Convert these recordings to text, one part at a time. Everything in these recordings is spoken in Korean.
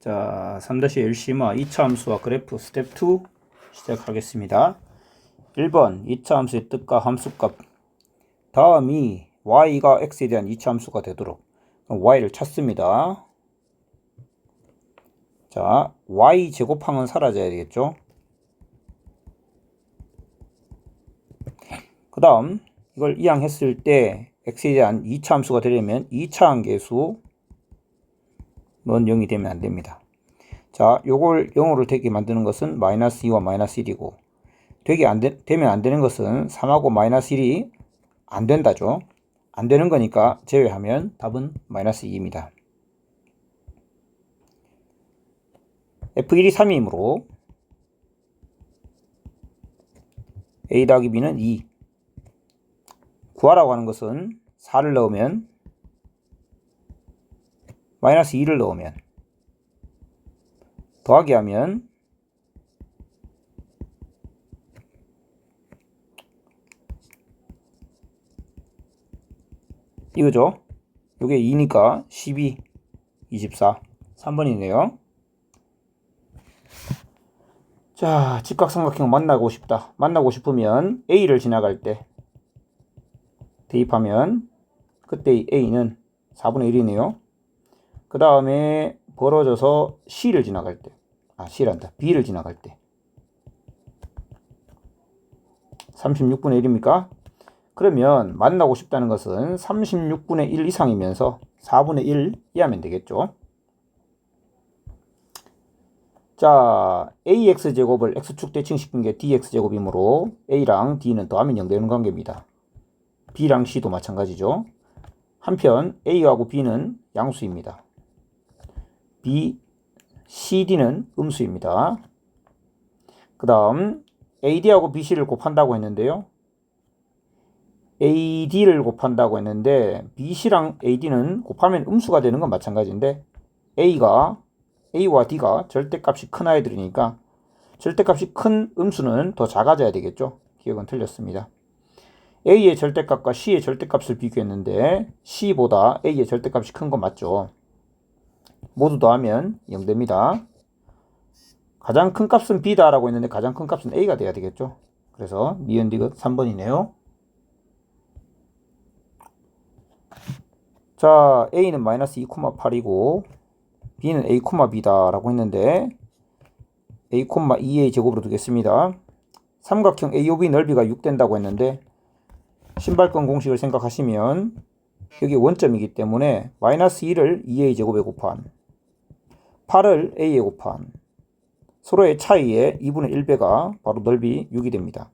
자, 3-1 심화 2차 함수와 그래프 스텝 2 시작하겠습니다. 1번 2차 함수의 뜻과 함수값. 다음이 y가 x에 대한 2차 함수가 되도록 y를 찾습니다. 자, y 제곱항은 사라져야 되겠죠. 그 다음 이걸 이항했을 때 x에 대한 2차 함수가 되려면 2차 함계수 넌 0이 되면 안 됩니다. 자, 요걸 0으로 되게 만드는 것은 마이너스 2와 마이너스 1이고, 되면 안 되는 것은 3하고 마이너스 1이 안 된다죠. 안 되는 거니까 제외하면 답은 마이너스 2입니다. F1이 3이므로 A 더하기 B는 2. 구하라고 하는 것은 4를 넣으면 마이너스 2를 넣으면 더하기 하면 이거죠. 요게 2니까 12, 24, 3번이네요. 자, 직각삼각형 만나고 싶다. 만나고 싶으면 A를 지나갈 때 대입하면 그때 A는 4분의 1이네요. 그 다음에 벌어져서 C를 지나갈 때, B를 지나갈 때 36분의 1입니까? 그러면 만나고 싶다는 것은 36분의 1 이상이면서 4분의 1 이하면 되겠죠. 자, ax제곱을 x축 대칭시킨 게 dx제곱이므로 a랑 d는 더하면 0 되는 관계입니다. b랑 c도 마찬가지죠. 한편 a하고 b는 양수입니다. cd는 음수입니다. 그 다음 ad하고 bc를 곱한다고 했는데요. ad를 곱한다고 했는데 bc랑 ad는 곱하면 음수가 되는 건 마찬가지인데 a와 d가 절대값이 큰 아이들이니까 절대값이 큰 음수는 더 작아져야 되겠죠. 기억은 틀렸습니다. a의 절대값과 c의 절대값을 비교했는데 c보다 a의 절대값이 큰 거 맞죠. 모두 더하면 0 됩니다. 가장 큰 값은 b다 라고 했는데 가장 큰 값은 a가 돼야 되겠죠. 그래서 니은 디귿 3번이네요. 자, a는 마이너스 2,8이고 b는 a, b다 라고 했는데 a, 2a 제곱으로 두겠습니다. 삼각형 AOB 넓이가 6 된다고 했는데 신발권 공식을 생각하시면 여기 원점이기 때문에 마이너스 2를 2a 제곱에 곱한 8을 a에 곱한 서로의 차이의 2분의 1배가 바로 넓이 6이 됩니다.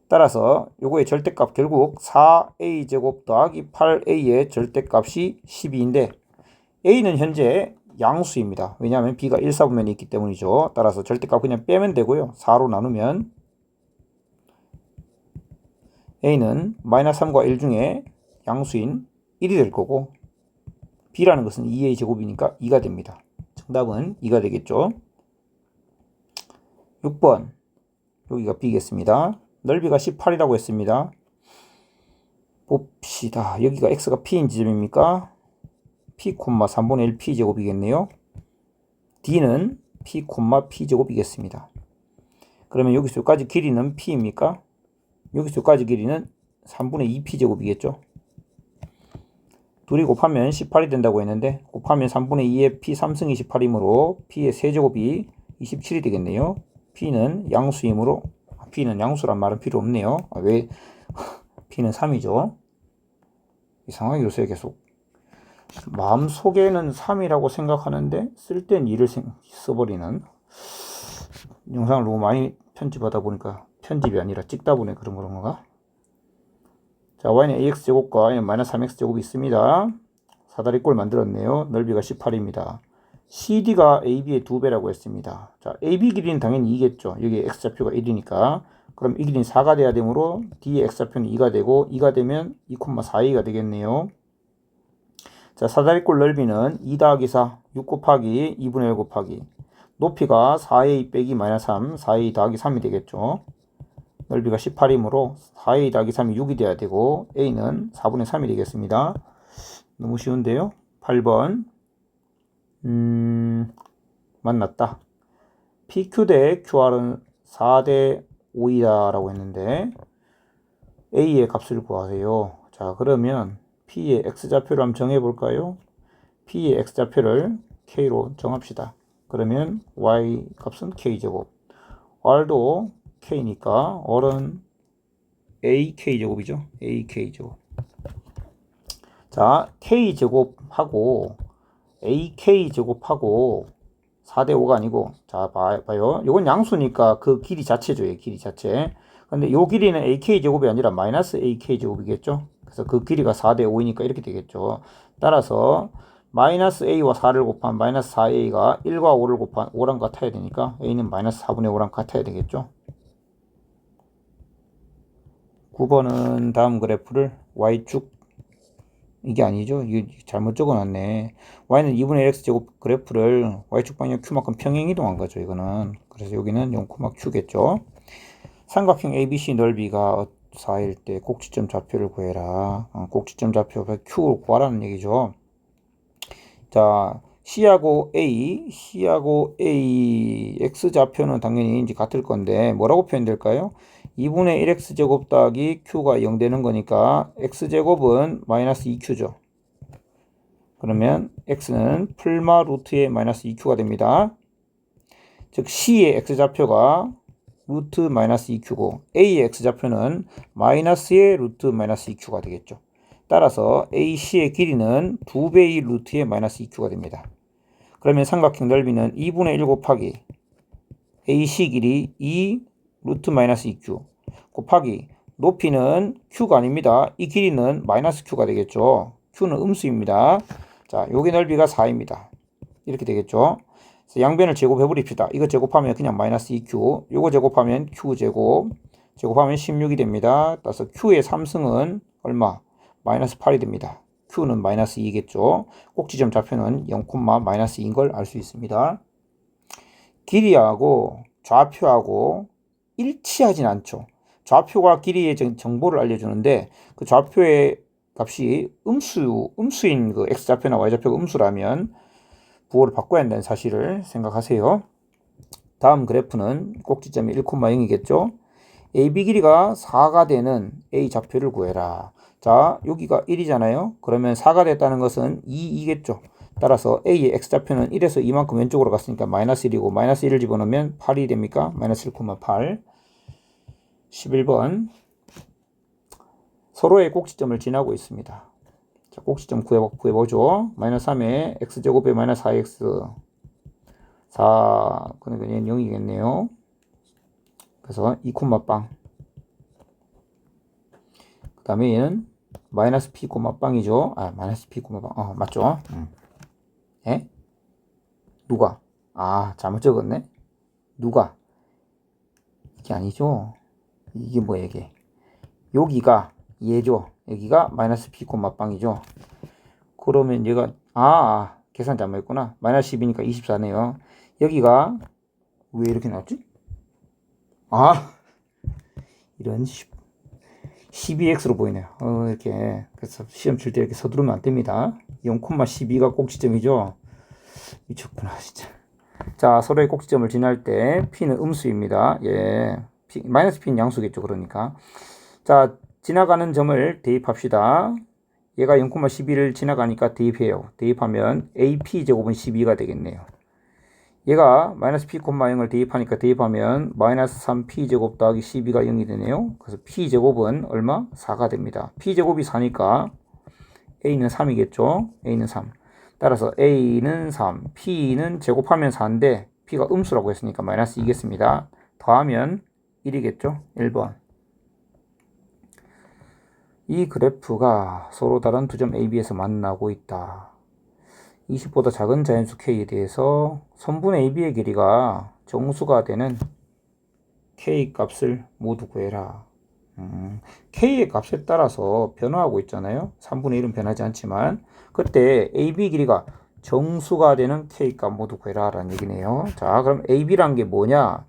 따라서 요거의 절대값 결국 4a 제곱 더하기 8a의 절대값이 12인데 a는 현재 양수입니다. 왜냐하면 b가 1, 4분면에 있기 때문이죠. 따라서 절대값 그냥 빼면 되고요. 4로 나누면 a는 마이너스 3과 1 중에 양수인 1이 될 거고 b라는 것은 2a 제곱이니까 2가 됩니다. 정답은 2가 되겠죠. 6번 여기가 b겠습니다. 넓이가 18이라고 했습니다. 봅시다. 여기가 x가 p인 지점입니까? p, 3분의 1 p 제곱이겠네요. d는 p, p 제곱이겠습니다. 그러면 여기서까지 길이는 p입니까? 여기서까지 길이는 3분의 2 p 제곱이겠죠. 둘이 곱하면 18이 된다고 했는데 곱하면 3분의 2의 p 3승 28이므로 p의 세제곱이 27이 되겠네요. p는 양수이므로 p는 양수란 말은 필요 없네요. 왜 p는 3이죠. 이상하게 요새 계속 마음속에는 3이라고 생각하는데 쓸 땐 2를 써버리는 영상을 너무 많이 편집하다 보니까 편집이 아니라 찍다 보니 그런 건가? 자, y는 ax제곱과 y는 마이너스 3x제곱이 있습니다. 사다리꼴 만들었네요. 넓이가 18입니다. CD가 AB의 2배라고 했습니다. 자, AB 길이는 당연히 2겠죠. 여기 x좌표가 1이니까. 그럼 이 길이는 4가 돼야 되므로 D의 x좌표는 2가 되고 2가 되면 2,42가 되겠네요. 자, 사다리꼴 넓이는 2 더하기 4, 6 곱하기 2분의 1 곱하기 높이가 4a 빼기 마이너스 3, 4a 더하기 3이 되겠죠. 넓이가 18이므로 4a 더하기 3이 6이 돼야 되고 a는 4분의 3이 되겠습니다. 너무 쉬운데요. 8번 만났다. PQ 대 QR은 4대 5이다 라고 했는데 A의 값을 구하세요. 자, 그러면 P의 X좌표를 한번 정해볼까요? P의 X좌표를 K로 정합시다. 그러면 Y 값은 K제곱. R도 K니까 R은 AK제곱이죠. AK제곱. 자, K제곱하고 AK제곱하고 4대5가 아니고, 자, 봐요. 이건 양수니까 그 길이 자체죠. 길이 자체. 근데 요 길이는 AK제곱이 아니라 마이너스 AK제곱이겠죠. 그래서 그 길이가 4대5이니까 이렇게 되겠죠. 따라서 마이너스 A와 4를 곱한 마이너스 4A가 1과 5를 곱한 5랑 같아야 되니까 A는 마이너스 4분의 5랑 같아야 되겠죠. 9번은 다음 그래프를 Y축, 이게 아니죠. 이게 잘못 적어놨네. Y는 2분의 1x제곱 그래프를 Y축 방향 Q만큼 평행 이동한 거죠. 이거는. 그래서 여기는 0, Q겠죠. 삼각형 ABC 넓이가 4일 때 꼭지점 좌표를 구해라. 꼭지점 좌표 Q를 구하라는 얘기죠. 자, C하고 A, X좌표는 당연히 이제 같을 건데 뭐라고 표현될까요? 2분의 1x제곱 더하기 q가 0 되는 거니까 x제곱은 마이너스 2q죠. 그러면 x는 풀마 루트의 마이너스 2q가 됩니다. 즉 C의 x좌표가 루트 마이너스 2q고 A의 x좌표는 마이너스의 루트 마이너스 2q가 되겠죠. 따라서 AC의 길이는 2배의 루트의 마이너스 2q가 됩니다. 그러면 삼각형 넓이는 2분의 1 곱하기 AC 길이 2 루트 마이너스 2q 곱하기 높이는 q가 아닙니다. 이 길이는 마이너스 q가 되겠죠. q는 음수입니다. 자, 여기 넓이가 4입니다. 이렇게 되겠죠. 양변을 제곱해 버립시다. 이거 제곱하면 그냥 마이너스 2q, 요거 제곱하면 q제곱, 제곱하면 16이 됩니다. 따라서 q의 3승은 얼마? 마이너스 8이 됩니다. q는 마이너스 2겠죠. 꼭지점 좌표는 0, 마이너스 2인 걸 알 수 있습니다. 길이하고 좌표하고 일치하진 않죠. 좌표가 길이의 정보를 알려주는데 그 좌표의 값이 음수인 그 x좌표나 y좌표가 음수라면 부호를 바꿔야 한다는 사실을 생각하세요. 다음 그래프는 꼭지점이 1,0이겠죠. AB 길이가 4가 되는 A 좌표를 구해라. 자, 여기가 1이잖아요. 그러면 4가 됐다는 것은 2이겠죠. 따라서 A의 X좌표는 1에서 2만큼 왼쪽으로 갔으니까 마이너스 1이고 마이너스 1을 집어넣으면 8이 됩니까? 마이너스 1,8. 11번 서로의 꼭지점을 지나고 있습니다. 자, 꼭지점 구해보죠. 마이너스 3에 X제곱에 마이너스 4X 4, 그러니까 얘는 0이겠네요. 그래서 2, 빵. 그 다음에 얘는 마이너스 P, 빵이죠. 아, 마이너스 P, 빵. 맞죠? 예? 누가? 아, 잘못 적었네. 누가? 이게 아니죠. 이게 뭐야, 이게. 여기가 얘죠. 여기가 마이너스 P, 빵이죠. 그러면 얘가, 계산 잘못했구나. 마이너스 10이니까 24네요. 여기가 왜 이렇게 나왔지? 이런 12x로 보이네요. 이렇게. 그래서 시험 칠 때 이렇게 서두르면 안 됩니다. 0,12가 꼭지점이죠. 미쳤구나, 진짜. 자, 서로의 꼭지점을 지날 때 P는 음수입니다. 예. 마이너스 P는 양수겠죠. 그러니까. 자, 지나가는 점을 대입합시다. 얘가 0,12를 지나가니까 대입해요. 대입하면 AP제곱은 12가 되겠네요. 얘가 마이너스 P, 0을 대입하니까 대입하면 마이너스 3P제곱 더하기 12가 0이 되네요. 그래서 P제곱은 얼마? 4가 됩니다. P제곱이 4니까 A는 3이겠죠. A는 3. 따라서 A는 3, P는 제곱하면 4인데 P가 음수라고 했으니까 마이너스 2겠습니다. 더하면 1이겠죠. 1번. 이 그래프가 서로 다른 두 점 AB에서 만나고 있다. 20보다 작은 자연수 K에 대해서 선분 AB의 길이가 정수가 되는 K 값을 모두 구해라. K의 값에 따라서 변화하고 있잖아요. 3분의 1은 변하지 않지만 그때 AB 길이가 정수가 되는 K 값 모두 구해라 라는 얘기네요. 자, 그럼 AB란 게 뭐냐?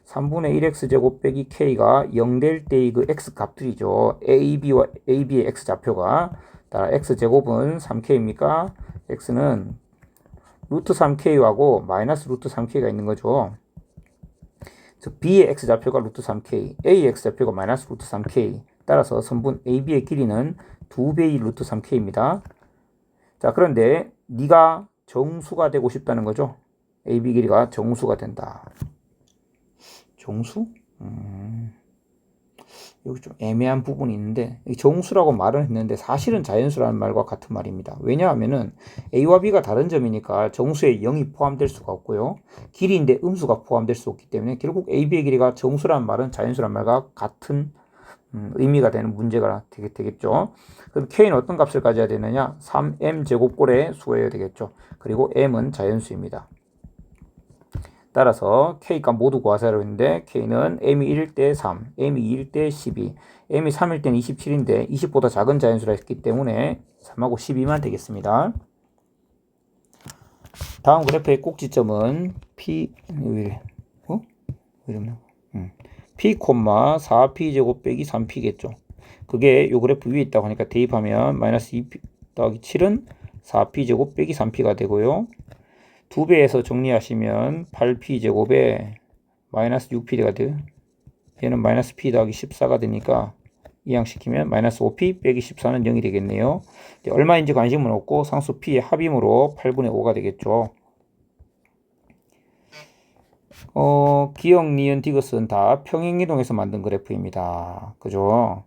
3분의 1x제곱 빼기 K가 0 될 때의 그 X 값들이죠. AB와 AB의 X 좌표가 따라 X제곱은 3K입니까? X는 루트 3k하고 마이너스 루트 3k가 있는 거죠. 즉 B의 x좌표가 루트 3k, A의 x좌표가 마이너스 루트 3k. 따라서 선분 AB의 길이는 2배의 루트 3k입니다. 자, 그런데 네가 정수가 되고 싶다는 거죠. AB 길이가 정수가 된다. 정수? 여기 좀 애매한 부분이 있는데 정수라고 말은 했는데 사실은 자연수라는 말과 같은 말입니다. 왜냐하면은 A와 B가 다른 점이니까 정수에 0이 포함될 수가 없고요. 길이인데 음수가 포함될 수 없기 때문에 결국 AB의 길이가 정수라는 말은 자연수라는 말과 같은 의미가 되는 문제가 되겠죠. 그럼 K는 어떤 값을 가져야 되느냐? 3m 제곱꼴의 수여야 되겠죠. 그리고 m은 자연수입니다. 따라서 K값 모두 구하세요 했는데 K는 m이 1일 때 3, m이 2일 때 12, m이 3일 때는 27인데 20보다 작은 자연수라 했기 때문에 3하고 12만 되겠습니다. 다음 그래프의 꼭지점은 P, P, 4P 제곱 빼기 3P겠죠. 그게 요 그래프 위에 있다고 하니까 대입하면 마이너스 2P 더하기 7은 4P 제곱 빼기 3P가 되고요. 2배에서 정리하시면 8P 제곱에 마이너스 6P가 돼요. 얘는 마이너스 P 더하기 14가 되니까 이항시키면 마이너스 5P 빼기 14는 0이 되겠네요. 얼마인지 관심은 없고 상수 P의 합임으로 8분의 5가 되겠죠. 기역, 니은, 디귿은 다 평행이동에서 만든 그래프입니다. 그죠?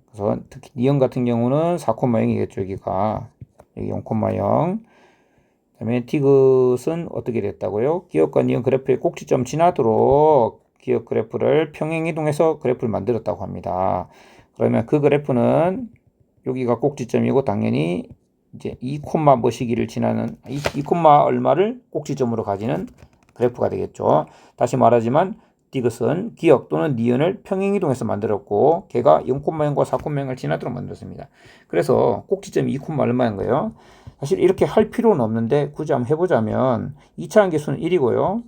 그래서 특히 니은 같은 경우는 4,0이겠죠. 여기가 여기 0,0. 그 다음에 디귿은 어떻게 됐다고요? 기역과 니은 그래프의 꼭지점 지나도록 기역 그래프를 평행이동해서 그래프를 만들었다고 합니다. 그러면 그 그래프는 여기가 꼭지점이고 당연히 이제 2, 뭐 시기를 지나는 2, 얼마를 꼭지점으로 가지는 그래프가 되겠죠. 다시 말하지만 디귿은 기역 또는 니은을 평행이동해서 만들었고 걔가 0,0과 4,0을 지나도록 만들었습니다. 그래서 꼭지점이 2, 얼마인 거예요? 사실 이렇게 할 필요는 없는데 굳이 한번 해보자면 2차 함계수는 1이고요.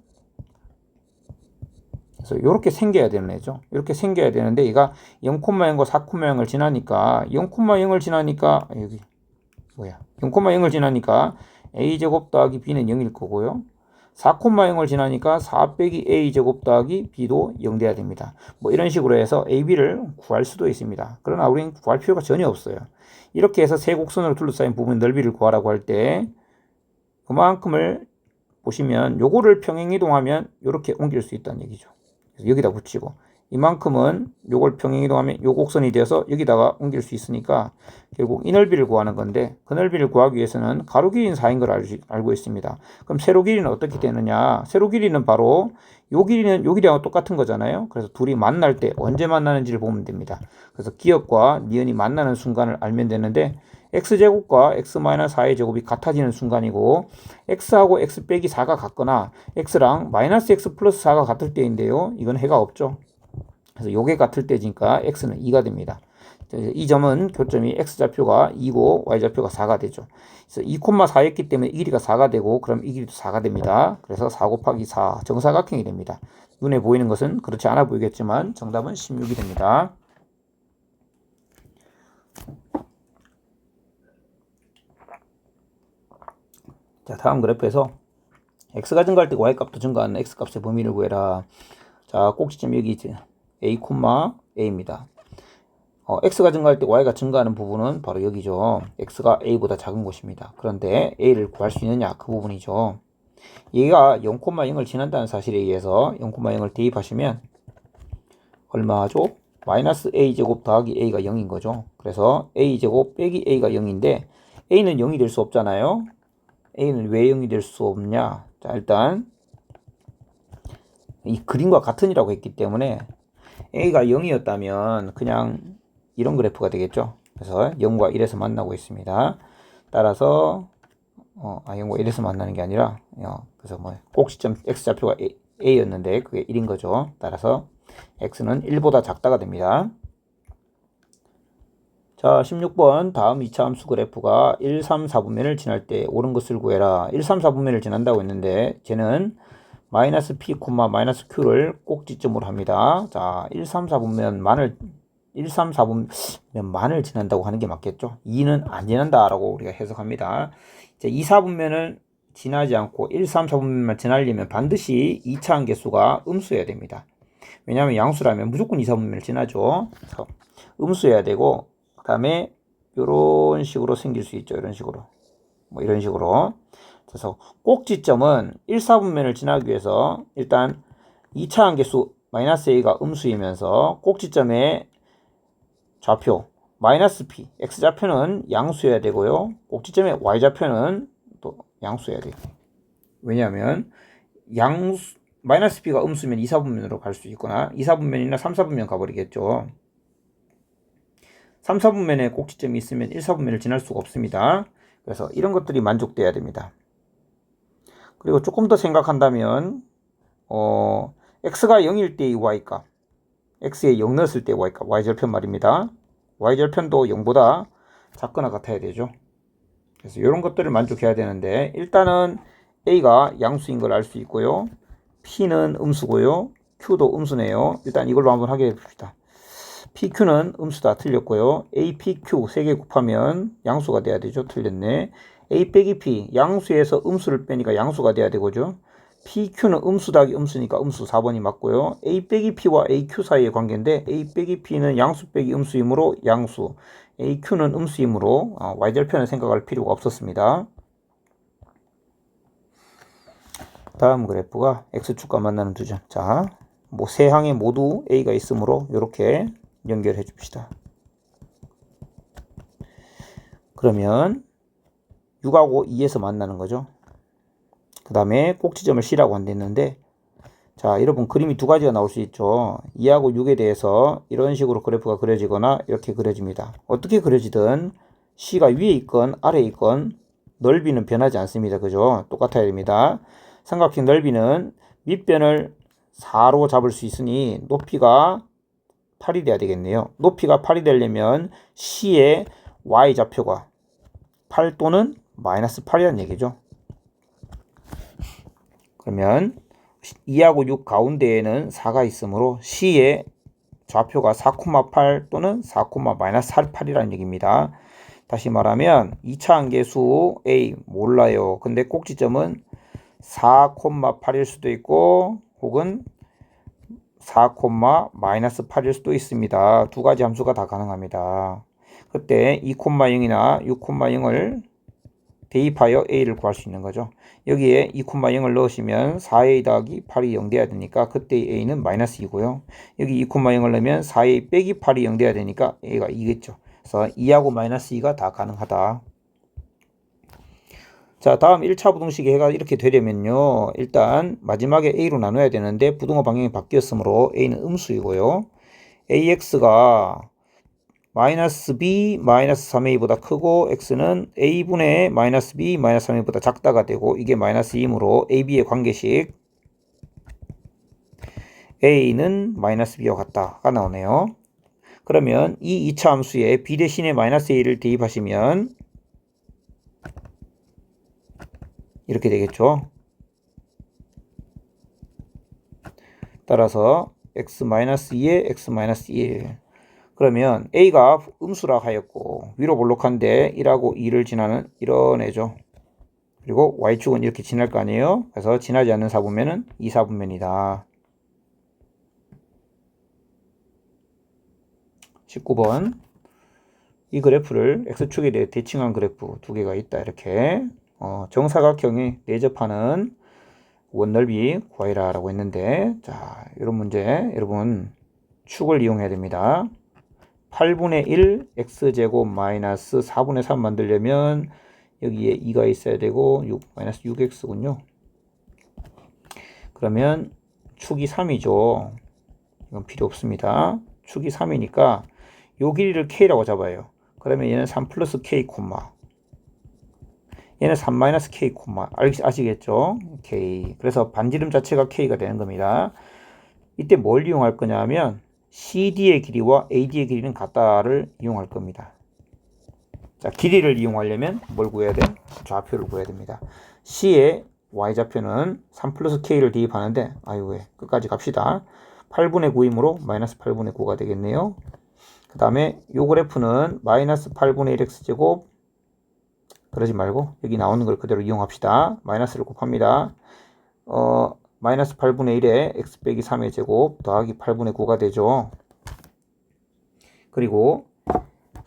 그래서 이렇게 생겨야 되는 애죠. 이렇게 생겨야 되는데 얘가 0,0과 4,0을 지나니까 0,0을 지나니까 여기 뭐야 0,0을 지나니까 a제곱 더하기 b는 0일 거고요. 4,0을 지나니까 4 빼기 a제곱 더하기 b도 0 돼야 됩니다. 뭐 이런 식으로 해서 ab를 구할 수도 있습니다. 그러나 우리는 구할 필요가 전혀 없어요. 이렇게 해서 세 곡선으로 둘러싸인 부분 넓이를 구하라고 할 때 그만큼을 보시면 요거를 평행이동하면 이렇게 옮길 수 있다는 얘기죠. 그래서 여기다 붙이고 이만큼은 요걸 평행이동하면 요 곡선이 되어서 여기다가 옮길 수 있으니까 결국 이 넓이를 구하는 건데 그 넓이를 구하기 위해서는 가로 길이는 4인 걸 알고 있습니다. 그럼 세로 길이는 어떻게 되느냐? 세로 길이는 바로 요 길이는 요 길이하고 똑같은 거잖아요. 그래서 둘이 만날 때 언제 만나는지를 보면 됩니다. 그래서 기역과 니은이 만나는 순간을 알면 되는데 x제곱과 x-4의 제곱이 같아지는 순간이고 x하고 x 빼기 4가 같거나 x랑 마이너스 x 플러스 4가 같을 때인데요. 이건 해가 없죠. 그래서 요게 같을 때니까 x는 2가 됩니다. 이 점은 교점이 x좌표가 2고 y좌표가 4가 되죠. 그래서 2,4였기 때문에 이 길이가 4가 되고 그럼 이 길이도 4가 됩니다. 그래서 4 곱하기 4 정사각형이 됩니다. 눈에 보이는 것은 그렇지 않아 보이겠지만 정답은 16이 됩니다. 자, 다음 그래프에서 x가 증가할 때 y값도 증가하는 x값의 범위를 구해라. 자, 꼭지점 여기 있지. a, a입니다. x가 증가할 때 y가 증가하는 부분은 바로 여기죠. x가 a보다 작은 곳입니다. 그런데 a를 구할 수 있느냐? 그 부분이죠. 얘가 0,0을 지난다는 사실에 의해서 0,0을 대입하시면 얼마죠? 마이너스 a제곱 더하기 a가 0인 거죠. 그래서 a제곱 빼기 a가 0인데 a는 0이 될 수 없잖아요. a는 왜 0이 될 수 없냐? 자, 일단 이 그림과 같은이라고 했기 때문에 a가 0이었다면 그냥 이런 그래프가 되겠죠. 그래서 0과 1에서 만나고 있습니다. 따라서 0과 1에서 만나는 게 아니라 그래서 뭐 꼭지점 x좌표가 a였는데 그게 1인 거죠. 따라서 x는 1보다 작다가 됩니다. 자, 16번 다음 2차 함수 그래프가 1, 3, 4분면을 지날 때 옳은 것을 구해라. 1, 3, 4분면을 지난다고 했는데 쟤는 마이너스 p, 마이너스 q를 꼭지점으로 합니다. 자, 1, 3, 4분면만을 1, 3, 4분면만을 지난다고 하는 게 맞겠죠. 2는 안 지난다라고 우리가 해석합니다. 이제 2, 4분면은 지나지 않고 1, 3, 4분면만 지나려면 반드시 2차 함계수가 음수여야 됩니다. 왜냐하면 양수라면 무조건 2, 4분면을 지나죠. 그래서 음수여야 되고, 그 다음에 이런 식으로 생길 수 있죠. 이런 식으로. 뭐 이런 식으로. 그래서 꼭지점은 1, 4분면을 지나기 위해서 일단 2차 함계수 마이너스 a가 음수이면서 꼭지점의 좌표 마이너스 p, x좌표는 양수여야 되고요. 꼭지점의 y좌표는 또 양수여야 돼요. 왜냐하면 마이너스 p가 음수면 2, 4분면으로 갈 수 있거나 2, 4분면이나 3, 4분면 가버리겠죠. 3, 4분면에 꼭지점이 있으면 1, 4분면을 지날 수가 없습니다. 그래서 이런 것들이 만족돼야 됩니다. 그리고 조금 더 생각한다면 x가 0일 때의 y값, x에 0 넣었을 때의 y값, y절편 말입니다. y절편도 0보다 작거나 같아야 되죠. 그래서 이런 것들을 만족해야 되는데 일단은 a가 양수인 걸 알 수 있고요. p는 음수고요. q도 음수네요. 일단 이걸로 한번 하게 해봅시다. pq는 음수다. 틀렸고요. a, p, q 3개 곱하면 양수가 돼야 되죠. 틀렸네. a 빼기 p, 양수에서 음수를 빼니까 양수가 돼야 되고죠. pq는 음수 더하기 음수니까 음수 4번이 맞고요. a 빼기 p와 aq 사이의 관계인데 a 빼기 p는 양수 빼기 음수이므로 양수, aq는 음수이므로 y절편을 생각할 필요가 없었습니다. 다음 그래프가 x축과 만나는 두 점. 자, 뭐 세 항에 모두 a가 있으므로 이렇게 연결해 줍시다. 그러면 6하고 2에서 만나는 거죠. 그 다음에 꼭지점을 C라고 안 됐는데, 자, 여러분 그림이 두 가지가 나올 수 있죠. 2하고 6에 대해서 이런 식으로 그래프가 그려지거나 이렇게 그려집니다. 어떻게 그려지든 C가 위에 있건 아래에 있건 넓이는 변하지 않습니다. 그죠? 똑같아야 됩니다. 삼각형 넓이는 밑변을 4로 잡을 수 있으니 높이가 8이 돼야 되겠네요. 높이가 8이 되려면 C의 Y좌표가 8 또는 마이너스 8이라는 얘기죠. 그러면 2하고 6 가운데에는 4가 있으므로 C의 좌표가 4,8 또는 4,-8이라는 얘기입니다. 다시 말하면 2차 함계수 A 몰라요. 근데 꼭지점은 4,8일 수도 있고 혹은 4,-8일 수도 있습니다. 두 가지 함수가 다 가능합니다. 그때 2,0이나 6,0을 대입하여 a를 구할 수 있는 거죠. 여기에 2,0을 넣으시면 4a 더하기 8이 0 돼야 되니까 그때 a는 마이너스 2고요. 여기 2,0을 넣으면 4a 빼기 8이 0 돼야 되니까 a가 2겠죠. 그래서 2하고 마이너스 2가 다 가능하다. 자, 다음 1차 부등식 해가 이렇게 되려면요. 일단 마지막에 a로 나눠야 되는데 부등호 방향이 바뀌었으므로 a는 음수이고요. ax가 마이너스 b 마이너스 3a보다 크고 x는 a분의 마이너스 b 마이너스 3a보다 작다가 되고 이게 마이너스 2이므로 ab의 관계식 a는 마이너스 b와 같다가 나오네요. 그러면 이 2차 함수에 b 대신에 마이너스 a를 대입하시면 이렇게 되겠죠. 따라서 x-2에 x-1 그러면 a가 음수라 하였고 위로 볼록한데 1하고 2를 지나는 이런 애죠. 그리고 y축은 이렇게 지날 거 아니에요. 그래서 지나지 않는 4분면은 2, 4분면이다. 19번 이 그래프를 x축에 대해 대칭한 그래프 두 개가 있다. 이렇게 정사각형에 내접하는 원넓이 구하라 라고 했는데, 자, 이런 문제 여러분 축을 이용해야 됩니다. 8분의 1 x제곱 마이너스 4분의 3 만들려면 여기에 2가 있어야 되고 마이너스 6x군요. 그러면 축이 3이죠. 이건 필요 없습니다. 축이 3이니까 요 길이를 k라고 잡아요. 그러면 얘는 3 플러스 k 콤마 얘는 3 마이너스 k 콤마 아시겠죠? k. 그래서 반지름 자체가 k가 되는 겁니다. 이때 뭘 이용할 거냐 하면 CD의 길이와 AD의 길이는 같다를 이용할 겁니다. 자, 길이를 이용하려면 뭘 구해야 돼? 좌표를 구해야 됩니다. C의 Y좌표는 3 플러스 K를 대입하는데, 끝까지 갑시다. 8분의 9이므로 마이너스 8분의 9가 되겠네요. 그 다음에 요 그래프는 마이너스 8분의 1X제곱 그러지 말고 여기 나오는 걸 그대로 이용합시다. 마이너스를 곱합니다. 마이너스 8분의 1에 x 빼기 3의 제곱 더하기 8분의 9가 되죠. 그리고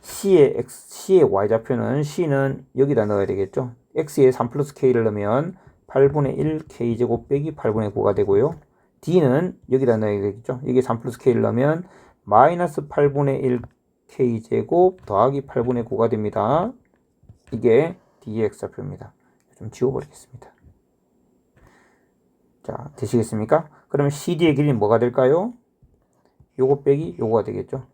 C의 Y좌표는 C는 여기다 넣어야 되겠죠. X에 3 플러스 K를 넣으면 8분의 1 K제곱 빼기 8분의 9가 되고요. D는 여기다 넣어야 되겠죠. 여기에 3 플러스 K를 넣으면 마이너스 8분의 1 K제곱 더하기 8분의 9가 됩니다. 이게 D의 X좌표입니다. 좀 지워버리겠습니다. 자, 되시겠습니까? 그러면 CD의 길이는 뭐가 될까요? 요거 빼기 요거가 되겠죠.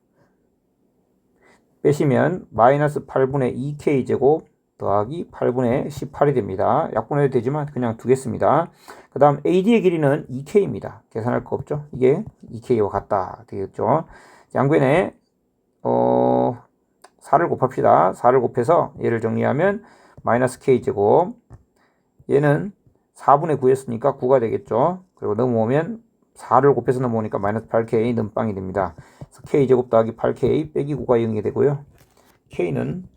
빼시면 마이너스 8분의 2K제곱 더하기 8분의 18이 됩니다. 약분해도 되지만 그냥 두겠습니다. 그 다음 AD의 길이는 2K입니다. 계산할 거 없죠? 이게 2K와 같다 되겠죠. 양변에 4를 곱합시다. 4를 곱해서 얘를 정리하면 마이너스 K제곱, 얘는 4분의 9였으니까 9가 되겠죠. 그리고 넘어오면 4를 곱해서 넘어오니까 마이너스 8K 넘빵이 됩니다. 그래서 K제곱 더하기 8K 빼기 9가 0이 되고요. K는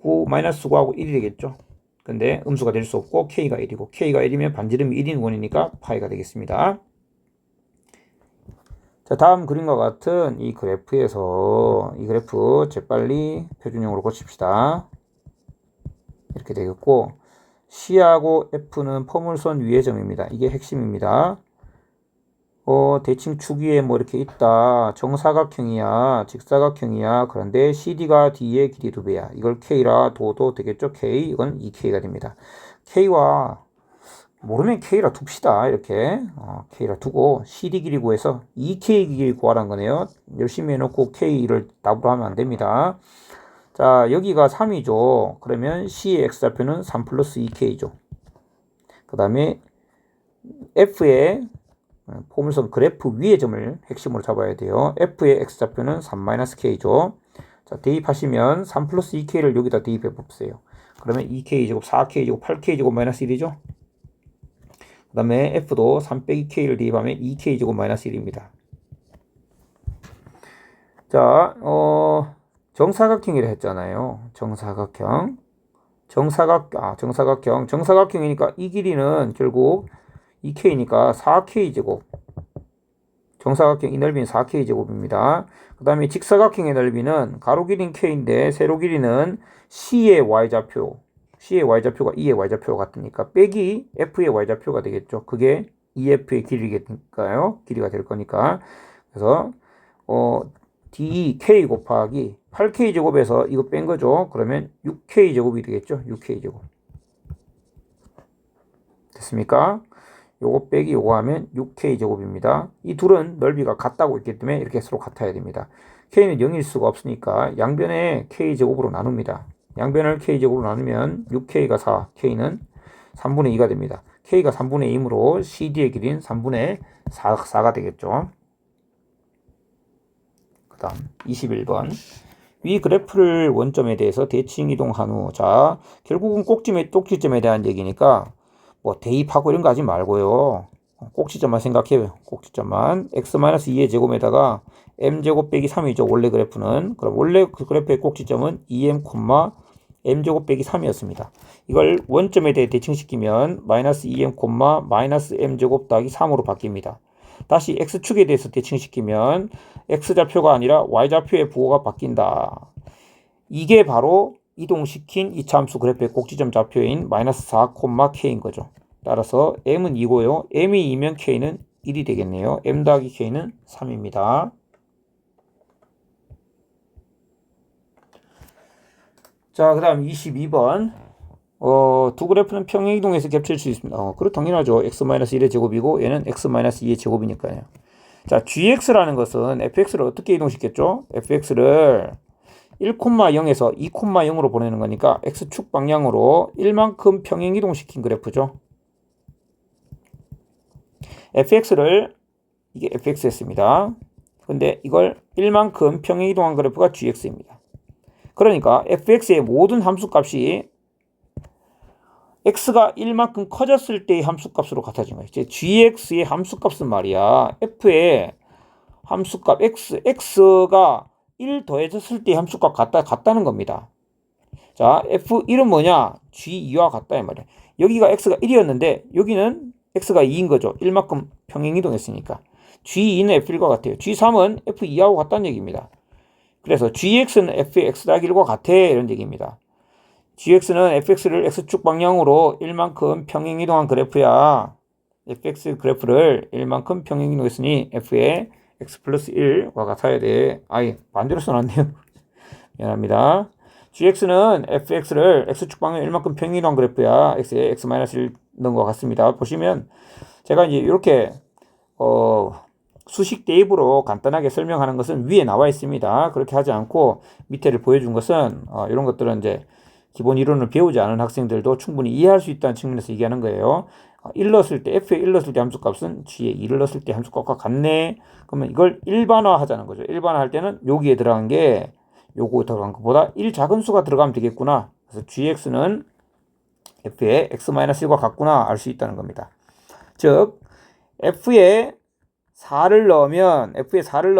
9 마이너스 9하고 1이 되겠죠. 근데 음수가 될 수 없고 K가 1이고 K가 1이면 반지름이 1인 원이니까 파이가 되겠습니다. 자, 다음 그림과 같은 이 그래프에서 이 그래프 재빨리 표준형으로 고칩시다. 이렇게 되겠고 C하고 F는 포물선 위의 점입니다. 이게 핵심입니다. 대칭 축 위에 뭐 이렇게 있다. 정사각형이야, 직사각형이야. 그런데 CD가 D의 길이 2배야. 이걸 K라 둬도 되겠죠? K, 이건 2K가 됩니다. K와 모르면 K라 둡시다. 이렇게 K라 두고 CD 길이 구해서 2K 길이 구하라는 거네요. 열심히 해놓고 K를 답으로 하면 안 됩니다. 자, 여기가 3이죠. 그러면 C의 X좌표는 3 플러스 2K죠. 그 다음에 F의 포물선 그래프 위의 점을 핵심으로 잡아야 돼요. F의 X좌표는 3-K죠. 자, 대입하시면 3 플러스 2K를 여기다 대입해 봅세요. 그러면 2K제곱, 4K제곱, 8K제곱 마이너스 1이죠. 그 다음에 F도 3 빼기 K를 대입하면 2K제곱 마이너스 1입니다. 자, 정사각형이라 했잖아요. 정사각형이니까 이 길이는 결국 2K니까 4K제곱. 정사각형 이 넓이는 4K제곱입니다. 그 다음에 직사각형의 넓이는 가로 길이는 K인데 세로 길이는 C의 Y좌표. C의 Y좌표가 E의 Y좌표가 같으니까 빼기 F의 Y좌표가 되겠죠. 그게 EF의 길이니까요. 길이가 될 거니까. 그래서 DK 곱하기 8K제곱에서 이거 뺀 거죠. 그러면 6K제곱이 되겠죠. 6K제곱. 됐습니까? 요거 빼기 요거 하면 6K제곱입니다. 이 둘은 넓이가 같다고 있기 때문에 이렇게 서로 같아야 됩니다. K는 0일 수가 없으니까 양변에 K제곱으로 나눕니다. 양변을 K제곱으로 나누면 6K가 4, K는 3분의 2가 됩니다. K가 3분의 2이므로 CD의 길이는 3분의 4가 되겠죠. 그 다음 21번. 위 그래프를 원점에 대해서 대칭 이동한 후, 자, 결국은 꼭지점에 대한 얘기니까 뭐 대입하고 이런 거 하지 말고요. 꼭지점만 생각해요. 꼭지점만. x-2의 제곱에다가 m제곱 빼기 3이죠. 원래 그래프는. 그럼 원래 그 그래프의 꼭지점은 2m, m제곱 빼기 3이었습니다. 이걸 원점에 대해 대칭시키면 마이너스 2m, 마이너스 m제곱 더하기 3으로 바뀝니다. 다시 x축에 대해서 대칭시키면 x좌표가 아니라 y좌표의 부호가 바뀐다. 이게 바로 이동시킨 이차함수 그래프의 꼭지점 좌표인 마이너스 4, K인 거죠. 따라서 m은 2고요. m이 2면 k는 1이 되겠네요. m 더하기 k는 3입니다. 자, 그 다음 22번. 두 그래프는 평행이동해서 겹칠 수 있습니다. 그렇 당연하죠. x-1의 제곱이고 얘는 x-2의 제곱이니까요. 자, gx라는 것은 fx를 어떻게 이동시켰죠? fx를 1,0에서 2,0으로 보내는 거니까 x축 방향으로 1만큼 평행 이동시킨 그래프죠. fx를 이게 fx였습니다. 근데 이걸 1만큼 평행 이동한 그래프가 gx입니다. 그러니까 fx의 모든 함수값이 x가 1만큼 커졌을 때의 함수값으로 같아진 거예요. 이제 gx의 함수값은 말이야. f의 함수값 x가 1 더해졌을 때의 함수값 같다는 겁니다. 자, F1은 뭐냐? G2와 같다 이 말이야. 여기가 X가 1이었는데 여기는 X가 2인 거죠. 1만큼 평행이동했으니까. G2는 F1과 같아요. G3은 F2하고 같다는 얘기입니다. 그래서 GX는 F의 X-1과 같아 이런 얘기입니다. GX는 FX를 X축 방향으로 1만큼 평행이동한 그래프야. FX 그래프를 1만큼 평행이동했으니 F의 X 플러스 1과 같아야 돼. 아예 반대로 써놨네요. 미안합니다. GX는 FX를 X축 방향 1만큼 평행이동한 그래프야. X에 X-1 넣은 것 같습니다. 보시면 제가 이제 이렇게 수식 대입으로 간단하게 설명하는 것은 위에 나와 있습니다. 그렇게 하지 않고 밑에를 보여준 것은 이런 것들은 이제 기본 이론을 배우지 않은 학생들도 충분히 이해할 수 있다는 측면에서 얘기하는 거예요. 1 넣었을 때 F에 1 넣었을 때 함수값은 G에 2를 넣었을 때 함수값과 같네. 그러면 이걸 일반화 하자는 거죠. 일반화 할 때는 여기에 들어간 게 요거 들어간 것보다 1 작은 수가 들어가면 되겠구나. 그래서 GX는 F의 X-1과 같구나 알 수 있다는 겁니다. 즉 F에 4를 넣으면 여기 4를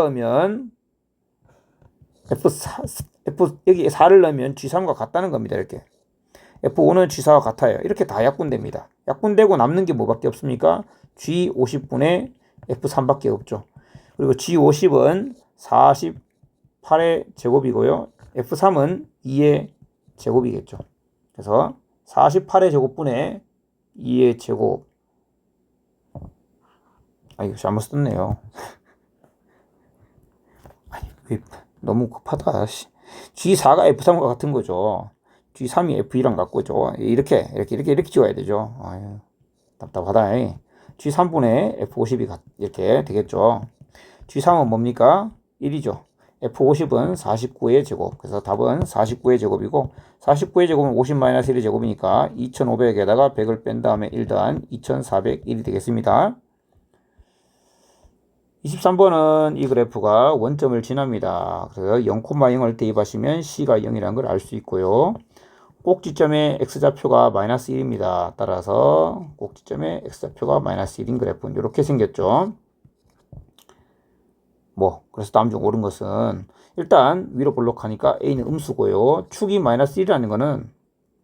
넣으면 G3과 같다는 겁니다. 이렇게 F5는 G4와 같아요. 이렇게 다 약분됩니다. 약분되고 남는 게 뭐밖에 없습니까? G50분의 F3밖에 없죠. 그리고 G50은 48의 제곱이고요. F3은 2의 제곱이겠죠. 그래서 48의 제곱분의 2의 제곱. 이거 잘못 썼네요. 너무 급하다. G4가 F3과 같은 거죠. G3이 F2랑 같고죠. 이렇게 지워야 되죠. 아유, 답답하다. G3분의 F50이 이렇게 되겠죠. G3은 뭡니까? 1이죠. F50은 49의 제곱. 그래서 답은 49의 제곱이고 49의 제곱은 50-1의 제곱이니까 2500에다가 100을 뺀 다음에 1 더한 2401이 되겠습니다. 23번은 이 그래프가 원점을 지납니다. 그래서 0,0을 대입하시면 C가 0이라는 걸 알 수 있고요. 꼭지점의 X좌표가 마이너스 1입니다. 따라서 꼭지점의 X좌표가 마이너스 1인 그래프는 이렇게 생겼죠. 그래서 다음 중 옳은 것은 일단 위로 볼록하니까 A는 음수고요. 축이 마이너스 1이라는 거는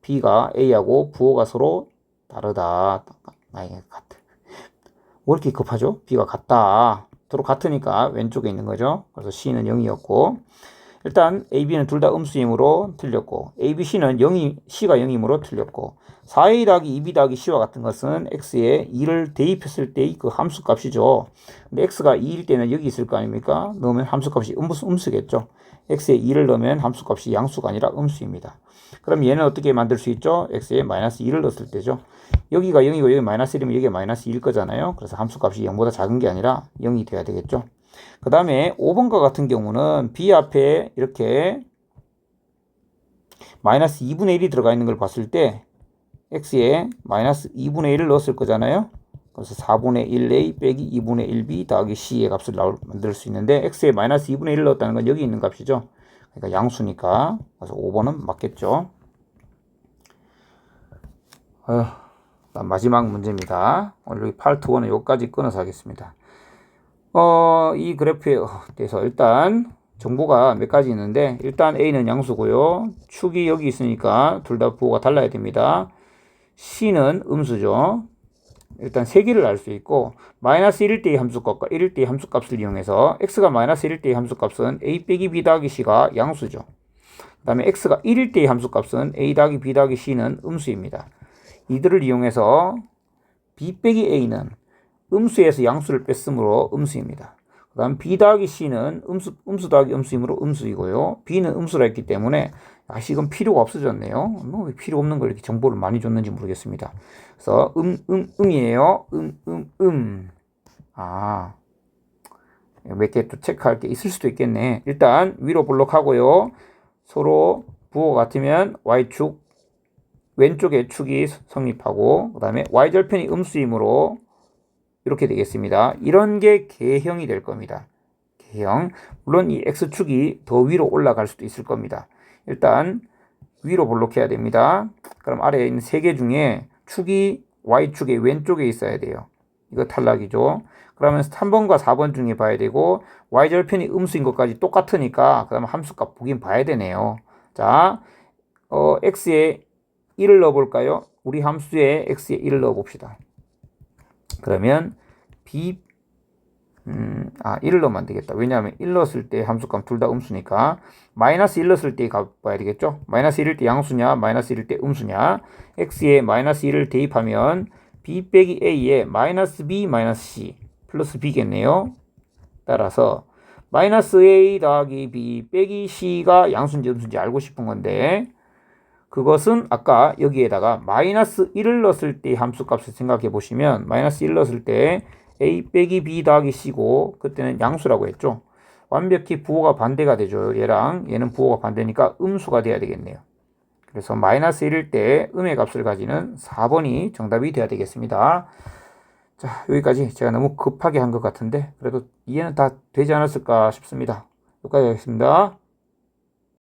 B가 A하고 부호가 서로 다르다. 같아. 왜 이렇게 급하죠? B가 같다. 서로 같으니까 왼쪽에 있는 거죠. 그래서 C는 0이었고 일단 A, B는 둘 다 음수이므로 틀렸고 A, B, C는 C가 0이므로 틀렸고 4A 더하기 2B 더하기 C와 같은 것은 X에 2를 대입했을 때의 그 함수값이죠. 근데 X가 2일 때는 여기 있을 거 아닙니까? 넣으면 함수값이 음수겠죠. X에 2를 넣으면 함수값이 양수가 아니라 음수입니다. 그럼 얘는 어떻게 만들 수 있죠? X에 마이너스 2를 넣었을 때죠. 여기가 0이고 여기 마이너스 1이면 여기가 마이너스 1일 거잖아요. 그래서 함수값이 0보다 작은 게 아니라 0이 돼야 되겠죠. 그 다음에 5번과 같은 경우는 B 앞에 이렇게 마이너스 2분의 1이 들어가 있는 걸 봤을 때 X에 마이너스 2분의 1을 넣었을 거잖아요. 그래서 4분의 1A 빼기 2분의 1B 더하기 C의 값을 만들 수 있는데 X에 마이너스 2분의 1을 넣었다는 건 여기 있는 값이죠. 그러니까 양수니까. 그래서 5번은 맞겠죠. 마지막 문제입니다. 오늘 여기 파트 1은 여기까지 끊어서 하겠습니다. 이 그래프에 대해서 일단 정보가 몇 가지 있는데 일단 A는 양수고요. 축이 여기 있으니까 둘 다 부호가 달라야 됩니다. C는 음수죠. 일단 세 개를 알 수 있고 마이너스 1일 때의 함수값과 1일 때의 함수값을 이용해서 X가 마이너스 1일 때의 함수값은 A 빼기 B 더하기 C가 양수죠. 그 다음에 X가 1일 때의 함수값은 A 더하기 B 더하기 C는 음수입니다. 이들을 이용해서 B 빼기 A는 음수에서 양수를 뺐으므로 음수입니다. 그 다음 B 더하기 C는 음수 더하기 음수이므로 음수이고요. B는 음수라 했기 때문에 이건 필요가 없어졌네요. 왜 필요 없는 걸 이렇게 정보를 많이 줬는지 모르겠습니다. 그래서 음이에요. 몇 개 또 체크할 게 있을 수도 있겠네. 일단 위로 볼록하고요. 서로 부호가 같으면 Y축 왼쪽에 축이 성립하고 그 다음에 Y절편이 음수이므로 이렇게 되겠습니다. 이런 게 개형이 될 겁니다. 개형. 물론 이 X축이 더 위로 올라갈 수도 있을 겁니다. 일단 위로 볼록해야 됩니다. 그럼 아래에 있는 세 개 중에 축이 Y축의 왼쪽에 있어야 돼요. 이거 탈락이죠. 그러면 3번과 4번 중에 봐야 되고 Y절편이 음수인 것까지 똑같으니까 그 다음 함수값 보긴 봐야 되네요. 자, x에 1을 넣어볼까요? 우리 함수에 x에 1을 넣어봅시다. 그러면 b 1을 넣으면 안 되겠다. 왜냐하면 1 넣었을 때 함수값 둘 다 음수니까 마이너스 1 넣었을 때 값 봐야 되겠죠. 마이너스 1일 때 양수냐 마이너스 1일 때 음수냐. x에 마이너스 1을 대입하면 b 빼기 a에 마이너스 b 마이너스 c 플러스 b겠네요. 따라서 마이너스 a 더하기 b 빼기 c가 양수인지 음수인지 알고 싶은 건데, 그것은 아까 여기에다가 마이너스 1을 넣었을 때 함수값을 생각해 보시면 마이너스 1 넣었을 때 a 빼기 b 더하기 c고, 그때는 양수라고 했죠. 완벽히 부호가 반대가 되죠. 얘랑 얘는 부호가 반대니까 음수가 돼야 되겠네요. 그래서 마이너스 1일 때 음의 값을 가지는 4번이 정답이 돼야 되겠습니다. 자, 여기까지 제가 너무 급하게 한 것 같은데 그래도 이해는 다 되지 않았을까 싶습니다. 여기까지 하겠습니다.